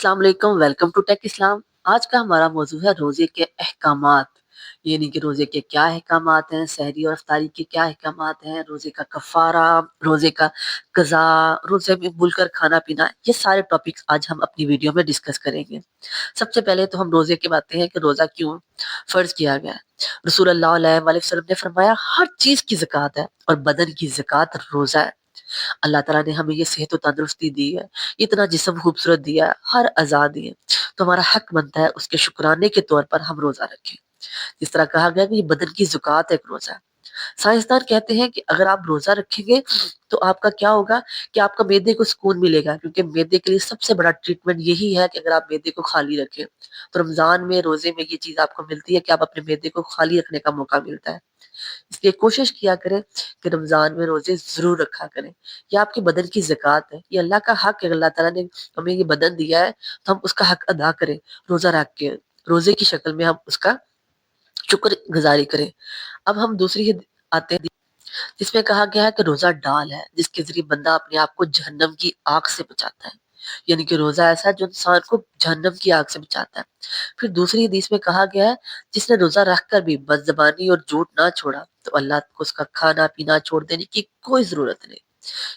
अस्सलाम वालेकुम, welcome to take इस्लाम। आज का हमारा मौजू है रोज़े के अहकामात, यानी कि रोज़े के क्या अहकामात हैं, सहरी और इफ्तारी के क्या अहकामात हैं, रोज़े का कफ़ारा, रोज़े का कज़ा, रोज़े में भूलकर खाना-पीना, ये सारे टॉपिक्स आज हम अपनी वीडियो में डिस्कस करेंगे। सबसे पहले तो हम रोज़े की बातें हैं कि रोज़ा क्यों फ़र्ज़ किया गया है। रसूल अल्लाह अलैहि वसल्लम ने फरमाया हर चीज़ की ज़कात है और बदन की ज़कात रोज़ा है। अल्लाह ताला ने हमें ये सेहत और तंदुरुस्ती दी है, इतना जिस्म खूबसूरत दिया है, हर अज़ा दी है, तो हमारा हक बनता है उसके शुक्राने के तौर पर हम रोज़ा रखें। जिस तरह कहा गया कि ये बदन की ज़ुकात एक रोज़ा है। साइंसदान कहते हैं कि अगर आप रोज़ा रखेंगे तो आपका क्या होगा कि आपका मैदे को सुकून मिलेगा, क्योंकि मैदे के लिए सबसे बड़ा ट्रीटमेंट यही है कि अगर आप मैदे को खाली रखें। तो रमज़ान में, रोज़े में ये चीज़ आपको मिलती है कि आप अपने मैदे को खाली रखने का मौका मिलता है। इसलिए कोशिश किया करें कि रमज़ान में रोज़े ज़रूर रखा करें। ये आपके बदन की ज़कात है, ये अल्लाह का हक है। अल्लाह ताला ने हमें ये बदन दिया है, तो हम उसका हक अदा करें, रोज़ा रख के। रोज़े की शक्ल में हम उसका शुक्रगुज़ारी करें। अब हम दूसरी आते हैं, जिसमें कहा गया है कि रोज़ा ढाल है, जिसके ज़रिए बंदा अपने आप को जहन्नम की आग से बचाता है। यानी कि रोज़ा ऐसा है जो इंसान को जहन्नम की आग से बचाता है। फिर दूसरी हदीस में कहा गया है, जिसने रोज़ा रखकर भी बदज़बानी और झूठ ना छोड़ा, तो अल्लाह को उसका खाना-पीना छोड़ देने की कोई ज़रूरत नहीं।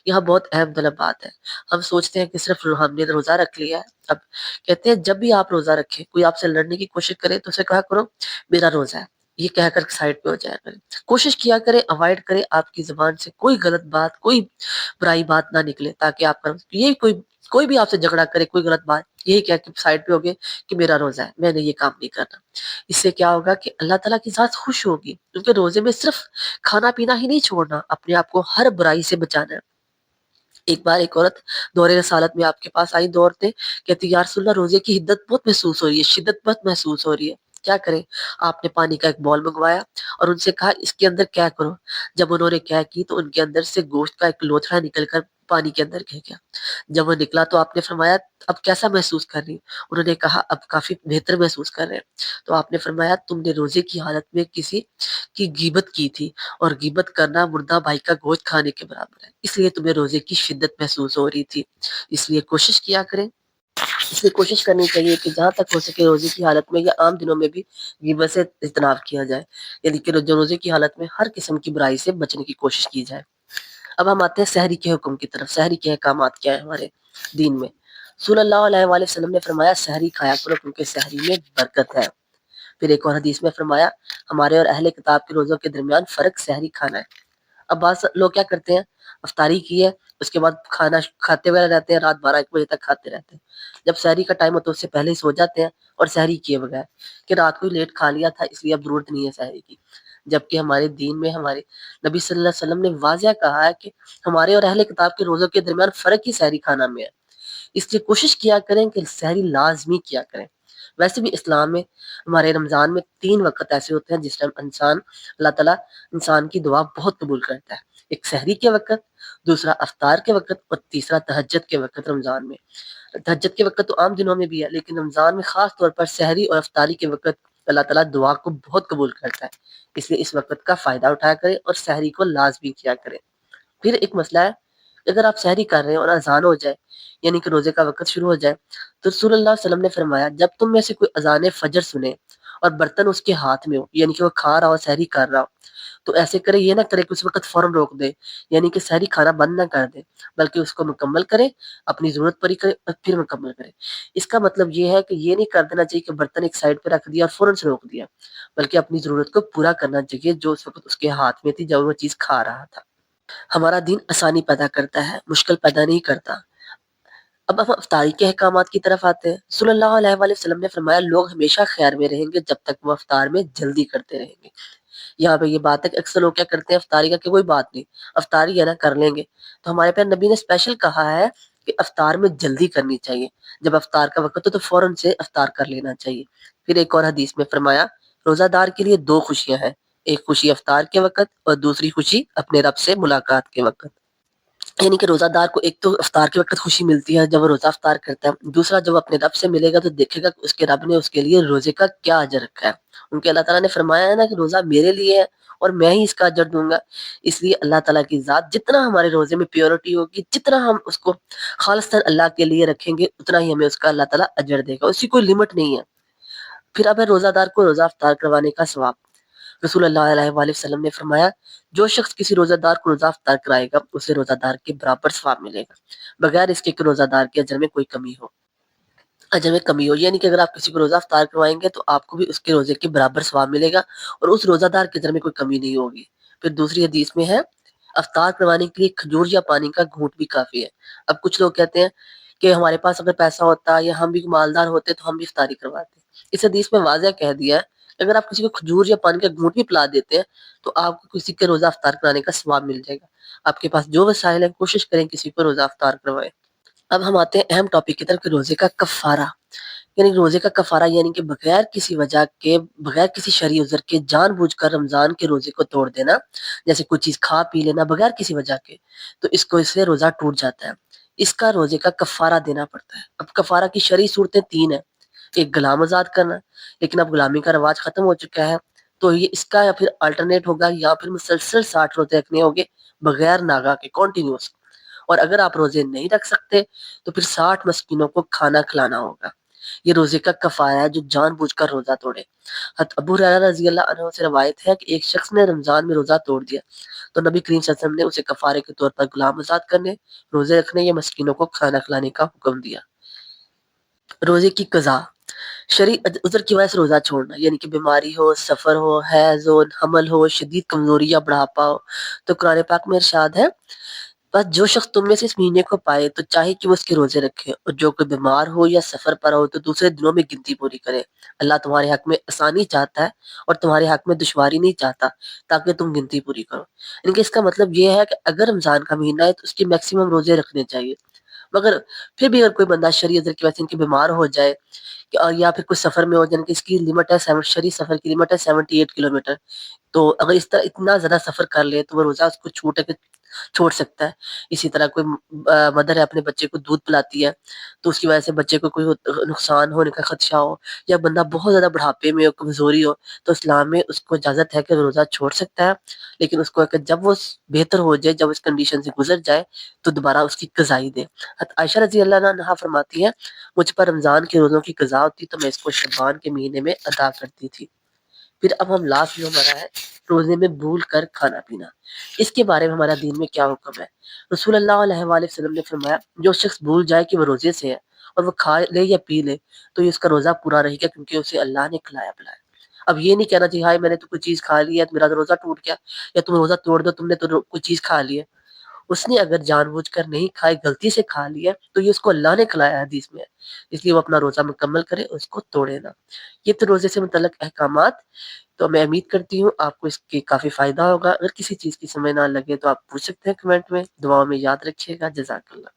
यहाँ बहुत अहम तलब बात है। हम सोचते हैं कि सिर्फ़ हमने रोज़ा रख लिया है। अब कहते हैं जब भी आप रोज़ा रखें, कोई आपसे लड़ने की कोशिश करे तो उसे कहा करो मेरा रोज़ा है। ये कहकर साइड पे हो जाया करें। कोशिश किया करें, अवॉइड करें, आपकी ज़ुबान से कोई गलत बात, कोई बुराई बात ना निकले, ताकि आपका ये कोई कोई भी आपसे झगड़ा करे, कोई गलत बात, यही कह के साइड पे हो गए कि मेरा रोज़ा है, मैंने ये काम नहीं करना। इससे क्या होगा कि अल्लाह ताला की ज़ात खुश होगी, क्योंकि रोज़े में सिर्फ़ खाना-पीना ही नहीं छोड़ना, अपने आप को हर बुराई से बचाना है। एक बार एक औरत दौरे रसालत में आपके पास आई दौड़ते, कहती या रसूलल्लाह रोज़े की हिद्दत बहुत महसूस हो रही है, शिद्दत बहुत महसूस हो रही है। क्या करें? आपने पानी का एक बॉल मंगवाया और उनसे कहा इसके अंदर क्या करो? जब उन्होंने क्या की तो उनके अंदर से गोश्त का एक लोथड़ा निकल कर पानी के अंदर गिर गया। जब वो निकला तो आपने फरमाया अब कैसा महसूस कर रही? उन्होंने कहा अब काफ़ी बेहतर महसूस कर रहे हैं। तो आपने फरमाया तुमने रोज़े की हालत में किसी की गीबत की थी और गीबत करना मुर्दा भाई का गोश्त खाने के बराबर है। इसलिए तुम्हें रोज़े की शिद्दत महसूस हो रही थी। इसलिए कोशिश किया करें, इसलिए कोशिश करनी चाहिए कि जहाँ तक हो सके रोज़े की हालत में या आम दिनों में भी गीबत से इज्तनाब किया जाए। यानी कि रोज़े की हालत में हर किस्म की बुराई से बचने की कोशिश की जाए। अब हम आते हैं सहरी के हुक्म की तरफ। सहरी के अहकामात क्या है हमारे दीन में? सल्लल्लाहु अलैहि वसल्लम ने फरमाया सहरी खाया करो क्योंकि सहरी में बरकत है। फिर एक और हदीस में फरमाया हमारे और अहले किताब के रोज़ों के दरमियान फ़र्क सहरी खाना है। अब बात लोग क्या करते हैं, अफ्तारी की है, उसके बाद खाना खाते हुए रहते हैं, रात 12-1 बजे तक खाते रहते हैं। जब सहरी का टाइम होता है उससे पहले ही सो जाते हैं और सहरी किए बगैर कि रात को ही लेट खा लिया था इसलिए अब ज़रूरत नहीं है सहरी की। जबकि हमारे दीन में हमारे नबी सल्लल्लाहु अलैहि वसल्लम ने वाज़ह कहा है कि हमारे और अहले किताब के रोज़ों के दरमियान फ़र्क ही सहरी खाना में है। इसलिए कोशिश किया करें कि सहरी लाज़मी किया करें। वैसे भी इस्लाम में हमारे रमज़ान में 3 वक़्त ऐसे होते हैं जिस टाइम अल्लाह ताला इंसान की दुआ बहुत कबूल करता है। एक सहरी के वक़्त, दूसरा इफ्तार के वक़्त और तीसरा तहज्जुद के वक़्त रमज़ान में। तहज्जुद के वक़्त तो आम दिनों में भी है, लेकिन रमज़ान में ख़ास तौर पर सहरी और इफ्तारी के वक़्त अल्लाह ताला दुआ को बहुत कबूल करता है। इसलिए इस वक़्त का फ़ायदा उठाया करें और सहरी को लाज़मी किया करें। फिर एक मसला है, अगर आप सहरी कर रहे हैं और अज़ान हो जाए, यानी कि रोज़े का वक़्त शुरू हो जाए, तो रसूलुल्लाह सल्लल्लाहु अलैहि वसल्लम ने फरमाया जब तुम में से कोई अज़ान फ़जर सुने और बर्तन उसके हाथ में हो, यानी कि वो खा रहा हो, सहरी कर रहा हो, तो ऐसे करे, ये ना करे कि उस वक़्त फ़ौरन रोक दे, यानी कि सहरी खाना बंद ना कर दे, बल्कि उसको मुकम्मल करे, अपनी ज़रूरत पूरी करे और फिर मुकम्मल करे। इसका मतलब ये है कि ये नहीं कर देना चाहिए कि बर्तन एक साइड पे रख दिया और फ़ौरन से रोक दिया, बल्कि अपनी ज़रूरत को पूरा करना चाहिए जो उस वक़्त उसके हाथ में थी जब वो चीज़ खा रहा था। हमारा दीन आसानी पैदा करता है, मुश्किल पैदा नहीं करता। अब हम इफ्तारी के अहकामात की तरफ आते हैं। सल्लल्लाहु अलैहि वसल्लम ने फरमाया लोग हमेशा खैर में रहेंगे जब तक वो इफ्तार में जल्दी करते रहेंगे। यहाँ पे ये बात है कि अक्सर लोग क्या करते हैं इफ्तारी का कि कोई बात नहीं, इफ्तारी है ना कर लेंगे। तो हमारे प्यारे नबी ने स्पेशल कहा है कि इफ्तार में जल्दी करनी चाहिए। जब इफ्तार का वक़्त हो तो फ़ौरन से इफ्तार कर लेना चाहिए। फिर एक और हदीस में फरमाया रोज़ादार के लिए 2 खुशियाँ हैं। एक खुशी इफ्तार के वक़्त और दूसरी खुशी अपने रब से मुलाकात के वक़्त। یعنی کہ روزہ دار کو ایک تو افطار کے وقت خوشی ملتی ہے جب وہ روزہ افطار کرتا ہے، دوسرا جب وہ اپنے رب سے ملے گا تو دیکھے گا کہ اس کے رب نے اس کے لیے روزے کا کیا اجر رکھا ہے۔ ان کے اللہ تعالیٰ نے فرمایا ہے نا کہ روزہ میرے لیے ہے اور میں ہی اس کا اجر دوں گا، اس لیے اللہ تعالیٰ کی ذات جتنا ہمارے روزے میں پیورٹی ہوگی، جتنا ہم اس کو خالصتاً اللہ کے لیے رکھیں گے، اتنا ہی ہمیں اس کا اللہ تعالیٰ اجر دے گا، اس کی کوئی لمٹ نہیں ہے۔ پھر اب ہے روزہ دار کو روزہ افطار کروانے کا ثواب۔ رسول اللہ علیہ وآلہ وسلم نے فرمایا جو شخص کسی روزہ دار کو روزہ افطار کرائے گا اسے روزہ دار کے برابر ثواب ملے گا، بغیر اس کے کہ روزہ دار کے اجر میں کوئی کمی ہو۔ اجر میں کمی ہو یعنی کہ اگر آپ کسی کو روزہ افطار کروائیں گے تو آپ کو بھی اس کے روزے کے برابر ثواب ملے گا اور اس روزہ دار کے اجر میں کوئی کمی نہیں ہوگی۔ پھر دوسری حدیث میں ہے افطار کروانے کے لیے کھجور یا پانی کا گھونٹ بھی کافی ہے۔ اب کچھ لوگ کہتے ہیں کہ ہمارے پاس اگر پیسہ ہوتا یا ہم بھی مالدار ہوتے تو ہم بھی افطاری کرواتے۔ اس حدیث میں واضح کہہ دیا ہے کہ اگر آپ کسی کو کھجور یا پانی کا گھونٹ بھی پلا دیتے ہیں تو آپ کو کسی کے روزہ افطار کرانے کا ثواب مل جائے گا۔ آپ کے پاس جو وسائل ہیں کوشش کریں کسی کو روزہ افطار کروائیں۔ اب ہم آتے ہیں اہم ٹاپک کی طرف کہ روزے کا کفارہ، یعنی روزے کا کفارہ یعنی کہ بغیر کسی وجہ کے، بغیر کسی شرعی عذر کے جان بوجھ کر رمضان کے روزے کو توڑ دینا، جیسے کوئی چیز کھا پی لینا بغیر کسی وجہ کے، تو اس سے روزہ ٹوٹ جاتا ہے، اس کا روزے کا کفارہ دینا پڑتا ہے۔ اب کفارہ کی شرعی صورتیں تین ہیں، ایک غلام آزاد کرنا، لیکن اب غلامی کا رواج ختم ہو چکا ہے تو یہ اس کا یا پھر الٹرنیٹ ہوگا یا پھر مسلسل 60 روزے رکھنے ہوں گے بغیر ناغہ کے، کنٹینیوس۔ اور اگر آپ روزے نہیں رکھ سکتے تو پھر 60 مسکینوں کو کھانا کھلانا ہوگا۔ یہ روزے کا کفارہ ہے جو جان بوجھ کر روزہ توڑے۔ حضرت ابو ہریرہ رضی اللہ عنہ سے روایت ہے کہ ایک شخص نے رمضان میں روزہ توڑ دیا تو نبی کریم صلی اللہ علیہ وسلم نے اسے کفارے کے طور پر غلام آزاد کرنے، روزے رکھنے یا مسکینوں کو کھانا کھلانے کا حکم دیا۔ روزے کی قضا، شرعی عذر کی وجہ سے روزہ چھوڑنا، یعنی کہ بیماری ہو، سفر ہو، حیض ہو، حمل ہو، شدید کمزوری یا بڑھاپا ہو، تو قرآن پاک میں ارشاد ہے بس جو شخص تم میں سے اس مہینے کو پائے تو چاہے کہ وہ اس کے روزے رکھے، اور جو کوئی بیمار ہو یا سفر پر ہو تو دوسرے دنوں میں گنتی پوری کرے۔ اللہ تمہارے حق میں آسانی چاہتا ہے اور تمہارے حق میں دشواری نہیں چاہتا تاکہ تم گنتی پوری کرو۔ یعنی کہ اس کا مطلب یہ ہے کہ اگر رمضان کا مہینہ ہے تو اس کے میکسیمم روزے رکھنے چاہیے، مگر پھر بھی اگر کوئی بندہ شرعی عذر کی وجہ سے ان کے بیمار ہو جائے یا پھر کوئی سفر میں ہو جائے کہ اس کی لمٹ ہے شرعی سفر کی لمٹ ہے 78 کلومیٹر، تو اگر اس طرح اتنا زیادہ سفر کر لے تو وہ روزہ اس کو چھوڑ سکتا ہے۔ اسی طرح کوئی مدر ہے اپنے بچے کو دودھ پلاتی ہے تو اس کی وجہ سے بچے کو کوئی نقصان ہونے کا خدشہ ہو، یا بندہ بہت زیادہ بڑھاپے میں ہو، کمزوری ہو، تو اسلام میں اس کو اجازت ہے کہ روزہ چھوڑ سکتا ہے، لیکن اس کو کہ جب وہ بہتر ہو جائے، جب اس کنڈیشن سے گزر جائے تو دوبارہ اس کی قضائی دے۔ عائشہ رضی اللہ عنہا فرماتی ہیں مجھ پر رمضان کے روزوں کی قضا ہوتی تو میں اس کو شعبان کے مہینے میں ادا کرتی تھی۔ پھر اب ہم لاسٹ جو ہمارا ہے روزے میں بھول کر کھانا پینا، اس کے بارے میں ہمارا دین میں کیا حکم ہے۔ رسول اللہ علیہ وآلہ وسلم نے فرمایا جو شخص بھول جائے کہ وہ روزے سے ہے اور وہ کھا لے یا پی لے تو یہ اس کا روزہ پورا رہے گا کیونکہ اسے اللہ نے کھلایا پلایا۔ اب یہ نہیں کہنا چاہیے ہائے میں نے تو کوئی چیز کھا لی ہے تو میرا تو روزہ ٹوٹ گیا، یا تم روزہ توڑ دو تم نے تو کوئی چیز کھا لی ہے۔ اس نے اگر جان بوجھ کر نہیں کھائی، غلطی سے کھا لیا تو یہ اس کو اللہ نے کھلایا حدیث میں ہے، اس لیے وہ اپنا روزہ مکمل کرے، اس کو توڑے نہ۔ یہ تو روزے سے متعلق احکامات، تو میں امید کرتی ہوں آپ کو اس کے کافی فائدہ ہوگا۔ اگر کسی چیز کی سمجھ نہ لگے تو آپ پوچھ سکتے ہیں کمنٹ میں۔ دعاؤں میں یاد رکھیے گا۔ جزاک اللہ۔